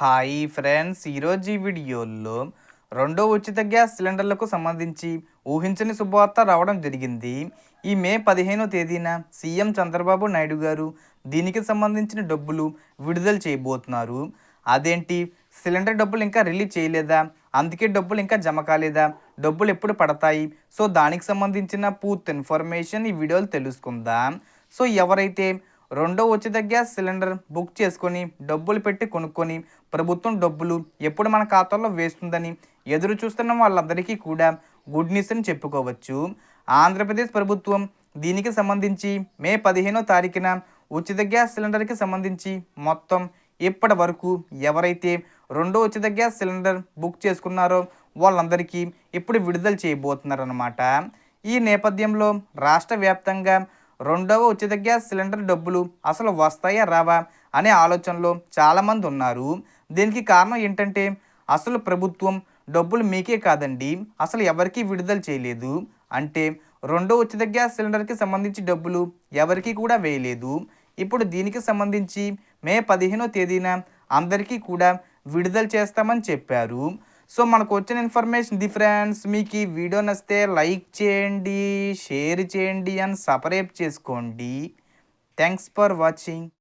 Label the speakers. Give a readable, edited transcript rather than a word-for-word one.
Speaker 1: Hi friends, ఈరోజు ఈ వీడియోలో రెండో ఉచిత గ్యాస్ సిలిండర్లకు సంబంధించి ఊహించని శుభవార్త రావడం జరిగింది. ఈ మే 15వ తేదీన సీఎం చంద్రబాబు నాయుడు గారు దీనికి సంబంధించిన డబ్బులు విడుదల చేయబోతున్నారు. అదేంటి, సిలిండర్ డబ్బులు ఇంకా రిలీజ్ చేయలేదా, అందుకే డబ్బులు ఇంకా జమ కాలేదా, డబ్బులు ఎప్పుడు పడతాయి? సో దానికి సంబంధించిన పూర్తి ఇన్ఫర్మేషన్ ఈ వీడియోలో తెలుసుకుందాం. సో ఎవరైతే రెండో ఉచిత గ్యాస్ సిలిండర్ బుక్ చేసుకొని డబ్బులు పెట్టి కొనుక్కొని ప్రభుత్వం డబ్బులు ఎప్పుడు మన ఖాతాలో వేస్తుందని ఎదురు చూస్తున్న వాళ్ళందరికీ కూడా గుడ్ న్యూస్ అని చెప్పుకోవచ్చు. ఆంధ్రప్రదేశ్ ప్రభుత్వం దీనికి సంబంధించి మే 15వ తారీఖున ఉచిత గ్యాస్ సిలిండర్కి సంబంధించి మొత్తం ఇప్పటి వరకు ఎవరైతే రెండో ఉచిత గ్యాస్ సిలిండర్ బుక్ చేసుకున్నారో వాళ్ళందరికీ ఇప్పుడు విడుదల చేయబోతున్నారన్నమాట. ఈ నేపథ్యంలో రాష్ట్ర వ్యాప్తంగా రెండవ ఉచిత గ్యాస్ సిలిండర్ డబ్బులు అసలు వస్తాయా రావా అనే ఆలోచనలో చాలామంది ఉన్నారు. దీనికి కారణం ఏంటంటే అసలు ప్రభుత్వం డబ్బులు మీకే కాదండి, అసలు ఎవరికీ విడుదల చేయలేదు. అంటే రెండో ఉచిత గ్యాస్ సిలిండర్కి సంబంధించి డబ్బులు ఎవరికీ కూడా వేయలేదు. ఇప్పుడు దీనికి సంబంధించి మే 15వ తేదీన అందరికీ కూడా విడుదల చేస్తామని చెప్పారు. సో మనకు వచ్చిన ఇన్ఫర్మేషన్ ఇది ఫ్రెండ్స్. మీకు ఈ వీడియో నచ్చితే లైక్ చేయండి, షేర్ చేయండి అండ్ సబ్స్క్రైబ్ చేసుకోండి. Thanks for watching.